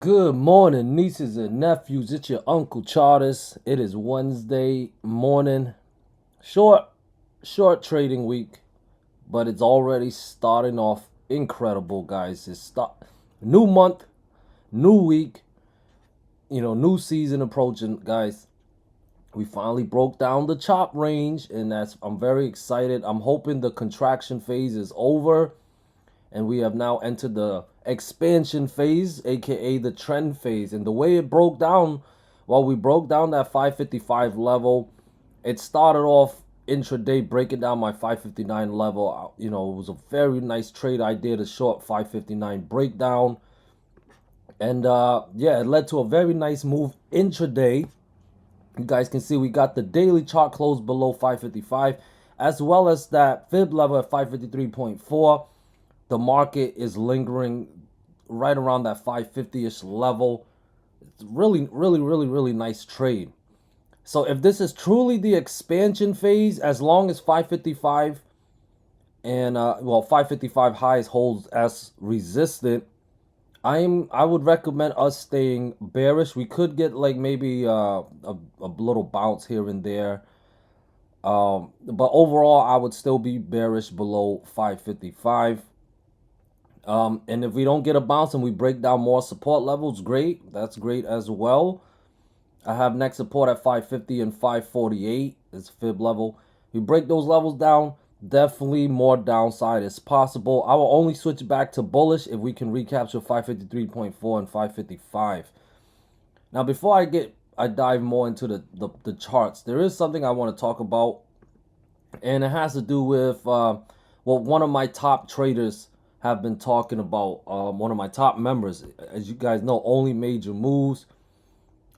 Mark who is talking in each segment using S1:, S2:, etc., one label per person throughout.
S1: Good morning, nieces and nephews. It's your Uncle Charters. It is Wednesday morning. Short, short trading week, but it's already starting off incredible, guys. New month, new week, new season approaching, guys. We finally broke down the chop range, and I'm very excited. I'm hoping the contraction phase is over and we have now entered the expansion phase, aka the trend phase. And the way it broke down, well, we broke down that 555 level. It started off intraday breaking down my 559 level. It was a very nice trade idea to short 559 breakdown. And yeah, it led to a very nice move intraday. You guys can see we got the daily chart close below 555, as well as that fib level at 553.4. The market is lingering right around that 550-ish level. It's really, really, really, really nice trade. So if this is truly the expansion phase, as long as 555 and 555 highs holds as resistant, I would recommend us staying bearish. We could get like maybe a little bounce here and there. But overall, I would still be bearish below 555. And if we don't get a bounce and we break down more support levels, great. That's great as well. I have next support at 550 and 548. It's fib level. We break those levels down, definitely more downside is possible. I will only switch back to bullish if we can recapture 553.4 and 555. Now, before I dive more into the charts, there is something I want to talk about, and it has to do with what one of my top traders have been talking about. One of my top members, as you guys know, Only Major Moves.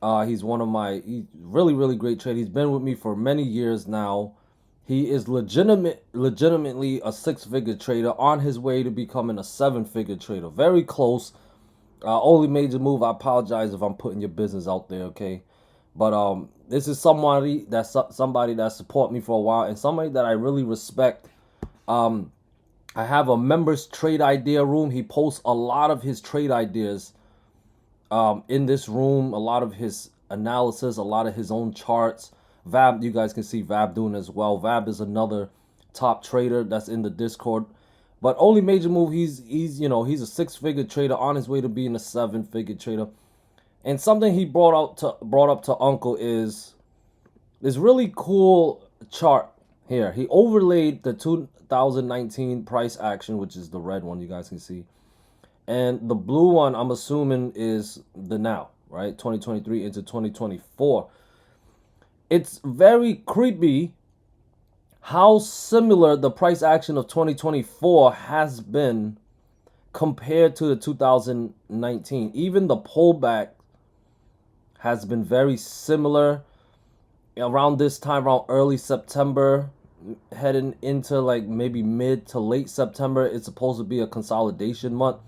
S1: He's really, really great trader. He's been with me for many years now. He is legitimately a six-figure trader on his way to becoming a seven-figure trader. Very close. Only Major Move. I apologize if I'm putting your business out there, okay? But this is somebody that support me for a while and somebody that I really respect. I have a members trade idea room. He posts a lot of his trade ideas in this room, a lot of his analysis, a lot of his own charts. Vab, you guys can see Vab doing as well. Vab is another top trader that's in the Discord. But Only Major Move, he's a six-figure trader on his way to being a seven-figure trader. And something he brought up to Uncle is this really cool chart here. He overlaid the 2019 price action, which is the red one you guys can see. And the blue one, I'm assuming, is the now, right? 2023 into 2024. It's very creepy how similar the price action of 2024 has been compared to the 2019. Even the pullback has been very similar. Around this time, around early September, heading into like maybe mid to late September, it's supposed to be a consolidation month.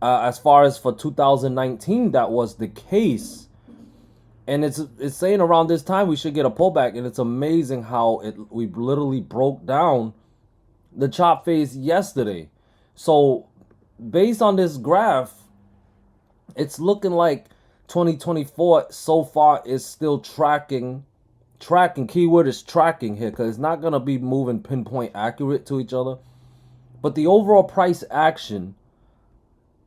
S1: As far as for 2019, that was the case, and it's saying around this time we should get a pullback, and it's amazing how we literally broke down the chop phase yesterday. So based on this graph, it's looking like 2024 so far is still tracking. Keyword is tracking here, because it's not going to be moving pinpoint accurate to each other, but the overall price action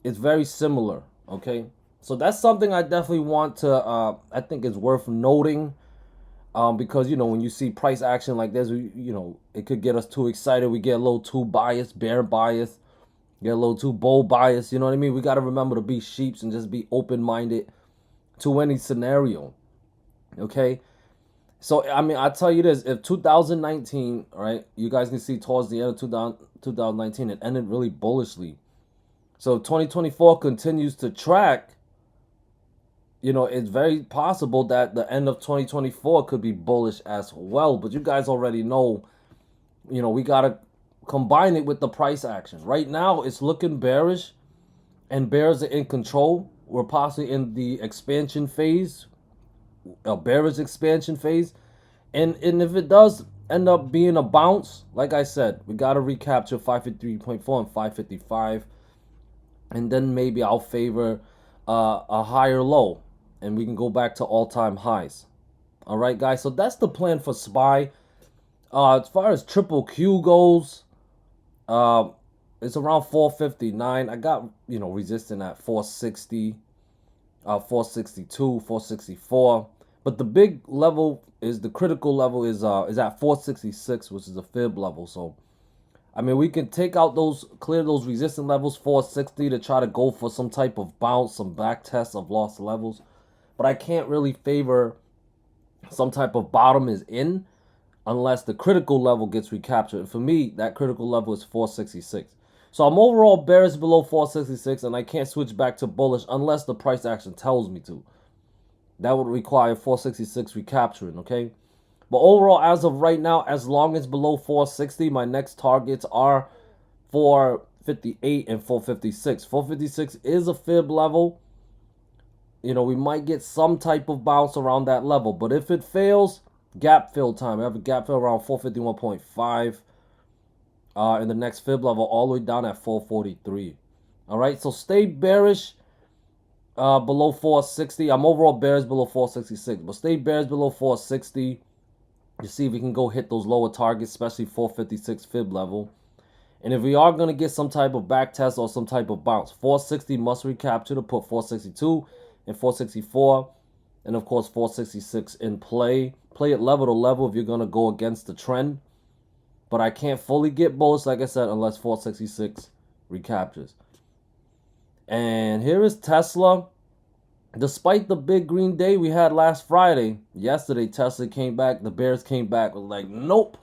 S1: is very similar. Okay, so that's something I definitely want to I think is worth noting, because when you see price action like this, it could get us too excited. We get a little too biased, bear bias, get a little too bull bias. You know what I mean? We got to remember to be sheeps and just be open-minded to any scenario. Okay, so I mean, I tell you this: if 2019, right, you guys can see towards the end of 2019, it ended really bullishly. So 2024 continues to track. It's very possible that the end of 2024 could be bullish as well. But you guys already know, we gotta combine it with the price action. Right now, it's looking bearish, and bears are in control. We're possibly in the expansion phase, a bearish expansion phase, and if it does end up being a bounce, like I said, we gotta recapture 553.4 and 555. And then maybe I'll favor a higher low, and we can go back to all-time highs. All right, guys. So that's the plan for SPY. As far as triple Q goes, uh, it's around 459. I got resistant at 460, 462, 464. But the big level is the critical level is at 466, which is a fib level. So I mean, we can take out clear those resistance levels, 460, to try to go for some type of bounce, some back tests of lost levels. But I can't really favor some type of bottom is in unless the critical level gets recaptured. And for me, that critical level is 466. So I'm overall bearish below 466, and I can't switch back to bullish unless the price action tells me to. That would require 466 recapturing, okay? But overall, as of right now, as long as below 460, my next targets are 458 and 456. 456 is a fib level. We might get some type of bounce around that level. But if it fails, gap fill time. I have a gap fill around 451.5 in the next fib level, all the way down at 443. All right, so stay bearish below 460. I'm overall bearish below 466, but stay bearish below 460 to see if we can go hit those lower targets, especially 456 fib level. And if we are going to get some type of back test or some type of bounce, 460 must recapture to put 462 and 464, and of course 466 in play. Play it level to level if you're going to go against the trend. But I can't fully get bullish, like I said, unless 466 recaptures. And here is Tesla. Despite the big green day we had last Friday, yesterday Tesla came back. The bears came back. Was like, nope.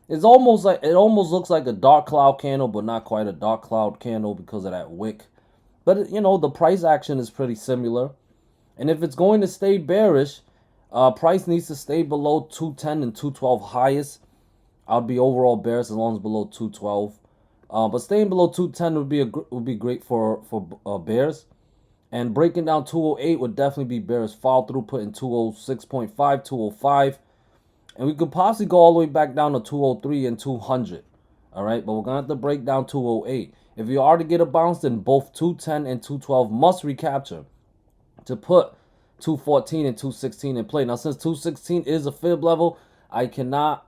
S1: It almost looks like a dark cloud candle, but not quite a dark cloud candle because of that wick. But the price action is pretty similar. And if it's going to stay bearish, price needs to stay below 210 and 212 highest. I'd be overall bearish as long as below 212. But staying below 210 would be great for bears. And breaking down 208 would definitely be bearish. Follow through, putting 206.5, 205. And we could possibly go all the way back down to 203 and 200. All right, but we're going to have to break down 208. If you are to get a bounce, then both 210 and 212 must recapture to put 214 and 216 in play. Now, since 216 is a fib level, I cannot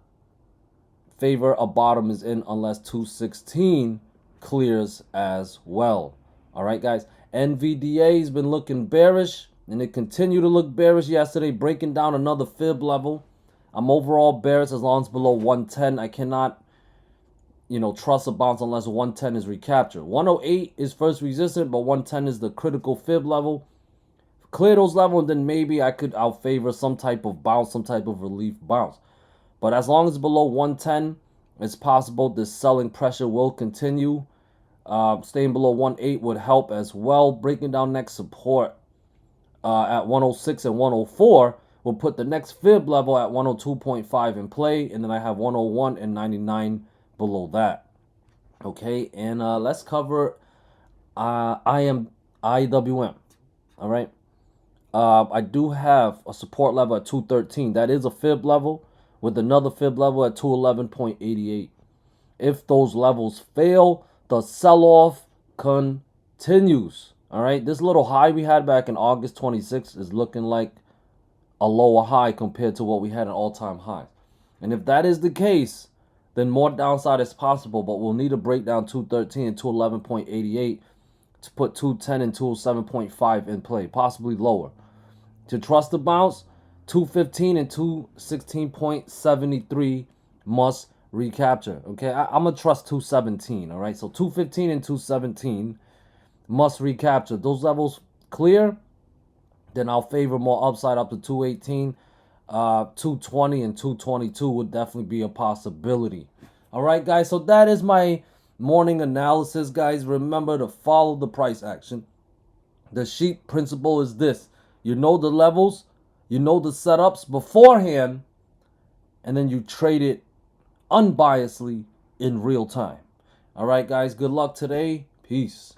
S1: favor a bottom is in unless 216 clears as well. All right, guys. NVDA has been looking bearish, and it continued to look bearish yesterday, breaking down another fib level. I'm overall bearish as long as below 110. I cannot, trust a bounce unless 110 is recaptured. 108 is first resistant, but 110 is the critical fib level. Clear those levels, and then maybe I'll favor some type of bounce, some type of relief bounce. But as long as below 110, it's possible this selling pressure will continue. Staying below 108 would help as well. Breaking down next support at 106 and 104 will put the next fib level at 102.5 in play. And then I have 101 and 99 below that. Okay, and let's cover IWM. All right. I do have a support level at 213. That is a fib level with another fib level at 211.88. If those levels fail, the sell-off continues. All right, this little high we had back in August 26th is looking like a lower high compared to what we had an all-time high. And if that is the case, then more downside is possible, but we'll need to break down 213 and 211.88 to put 210 and 207.5 in play, possibly lower. To trust the bounce, 215 and 216.73 must recapture. Okay, I'm gonna trust 217. All right, so 215 and 217 must recapture. Those levels clear, then I'll favor more upside up to 218. 220 and 222 would definitely be a possibility. All right, guys, so that is my morning analysis, guys. Remember to follow the price action. The sheep principle is this: you know the levels, you know the setups beforehand, and then you trade it unbiasedly in real time. All right, guys, good luck today. Peace.